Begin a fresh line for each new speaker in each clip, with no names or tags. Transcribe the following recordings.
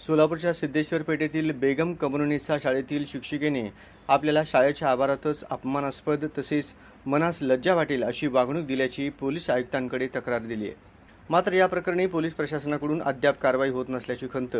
सोलापूरच्या सिद्धेश्वर पेठेतील बेगम कम्युनिसा शाळेतील शिक्षिकेने आपल्याला शाळेच्या आवारातच अपमानास्पद तसेच मनास लज्जा वाटेल अशी वागणूक दिल्याची पोलीस आयुक्तांकडे तक्रार दिली आहे। मात्र या प्रकरणी पोलीस प्रशासनाकडून अद्याप कारवाई होत नसल्याची खंत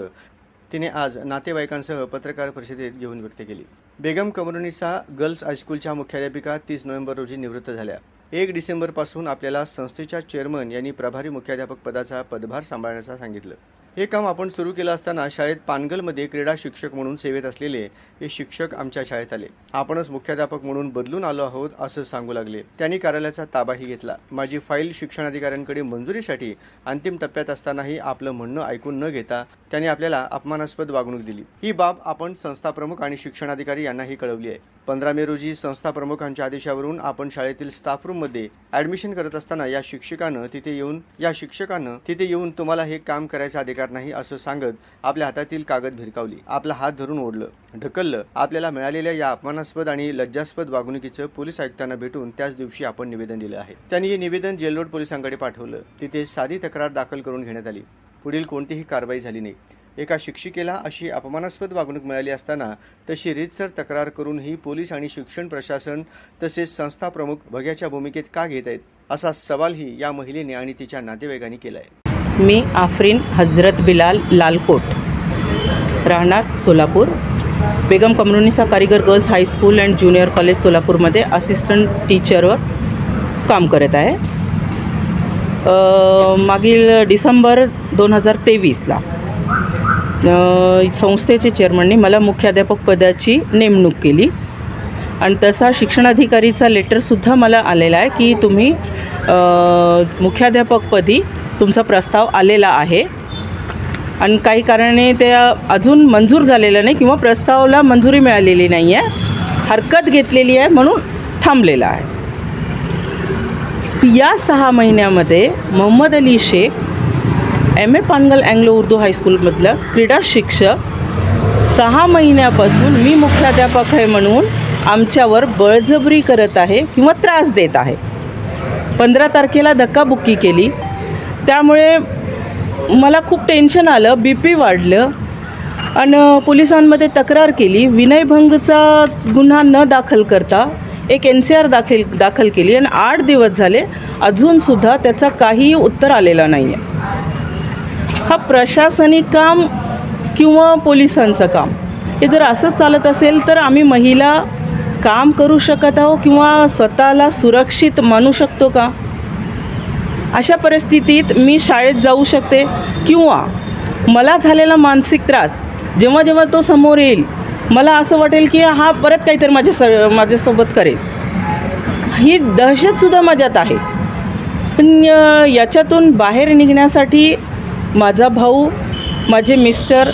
तिने आज नातेवाईकांसह पत्रकार परिषदेत घेऊन व्यक्त केली। बेगम कम्युनिसा गर्ल्स हायस्कूलच्या मुख्याध्यापिका 30 नोव्हेंबर रोजी निवृत्त झाल्या। 1 डिसेंबरपासून आपल्याला संस्थेच्या चेअरमन यांनी प्रभारी मुख्याध्यापक पदाचा पदभार सांभाळण्याचं सांगितलं। हे काम आपण सुरू केलं असताना शाळेत पानगलमध्ये क्रीडा शिक्षक म्हणून सेवेत असलेले हे शिक्षक आमच्या शाळेत आले। आपणच मुख्याध्यापक म्हणून बदलून आलो आहोत असं सांगू लागले। त्यांनी कार्यालयाचा ताबाही घेतला। माझी फाईल शिक्षणाधिकाऱ्यांकडे मंजुरीसाठी अंतिम टप्प्यात असतानाही आपलं म्हणणं ऐकून न घेता त्यांनी आपल्याला अपमानास्पद वागणूक दिली। ही बाब आपण संस्था प्रमुख आणि शिक्षणाधिकारी यांनाही कळवली आहे। 15 मे रोजी संस्था प्रमुखांच्या आदेशावरून आपण शाळेतील स्टाफ रूम मध्ये ऍडमिशन करत असताना या शिक्षकानं तिथे येऊन तुम्हाला हे काम करायचा अधिकार नाही असं सांगत आपल्या हातातील कागद भिरकावली, आपला हात धरून ओढलं, ढकललं। आपल्याला मिळालेल्या या अपमानास्पद आणि लज्जास्पद वागणुकीचं पोलीस आयुक्तांना भेटून त्याच दिवशी आपण निवेदन दिलं आहे। त्यांनी हे निवेदन जेल रोड पोलिसांकडे पाठवलं। तिथे साधी तक्रार दाखल करून घेण्यात आली। पुढील कोणतीही कारवाई झाली नाही। एका शिक्षिकेला अशी अपमानास्पद वागणूक मिळाली असताना तशी रीतसर तक्रार करूनही पोलीस आणि शिक्षण प्रशासन तसेच संस्था प्रमुख भग्याच्या भूमिकेत का घेत आहेत असा सवालही या महिलेने आणि तिच्या नातेवाईकांनी केला आहे।
मी आफरीन हजरत बिलाल लालकोट, राहणार सोलापूर, बेगम कम्युनिसा कारीगर girls high school and junior college सोलापूरमध्ये असिस्टंट टीचरवर काम करत आहे। मागील डिसेंबर 2023ला संस्थेचे चेअरमनने मला मुख्याध्यापक पदाची नेमणूक केली आणि तसा शिक्षणाधिकारीचा लेटरसुद्धा मला आलेला आहे की तुम्ही मुख्याध्यापकपदी तुमचा प्रस्ताव आलेला आहे आणि काही कारणाने ते अजून मंजूर झालेलं नाही किंवा प्रस्तावाला मंजुरी मिळालेली नाही आहे, हरकत घेतलेली आहे म्हणून थांबलेला आहे। या 6 महिन्यामध्ये मोहम्मद अली शेख MA पानगल अँग्लो उर्दू हायस्कूलमधलं क्रीडा शिक्षक 6 महिन्यापासून मी मुख्याध्यापक आहे म्हणून आमच्यावर बळजबरी करत आहे किंवा त्रास देत आहे। 15 तारखेला धक्काबुक्की केली, त्यामुळे मला खूप टेन्शन आलं, BP वाढलं आणि पोलिसांमध्ये तक्रार केली। विनयभंगचा गुन्हा न दाखल करता एक NCR दाखल केली आणि 8 दिवस झाले अजूनसुद्धा त्याचा काहीही उत्तर आलेला नाही आहे। हा प्रशासनिक काम किंवा पोलिसांचं काम हे जर असंच चालत असेल तर आम्ही महिला काम करू शकत आहोत किंवा स्वतःला सुरक्षित मानू शकतो का? अशा परिस्थितीत मी शाळेत जाऊ शकते किंवा मला झालेला मानसिक त्रास जेव्हा तो समोर येईल मला असं वाटेल की हा परत काहीतरी माझ्यासोबत करेल, ही दहशतसुद्धा माझ्यात आहे। पण याच्यातून बाहेर निघण्यासाठी माझा भाऊ, माझे मिस्टर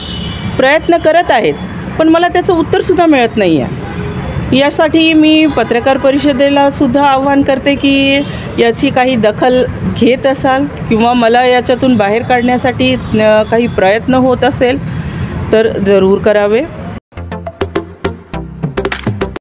प्रयत्न करत आहेत, पण मला त्याचं उत्तरसुद्धा मिळत नाही आहे। यासाठी मी पत्रकार परिषदेला सुद्धा आवाहन करते की याची काही दखल घेत असाल किंवा मला याच्यातून बाहेर काढण्यासाठी काही प्रयत्न होत असेल तर जरूर करावे।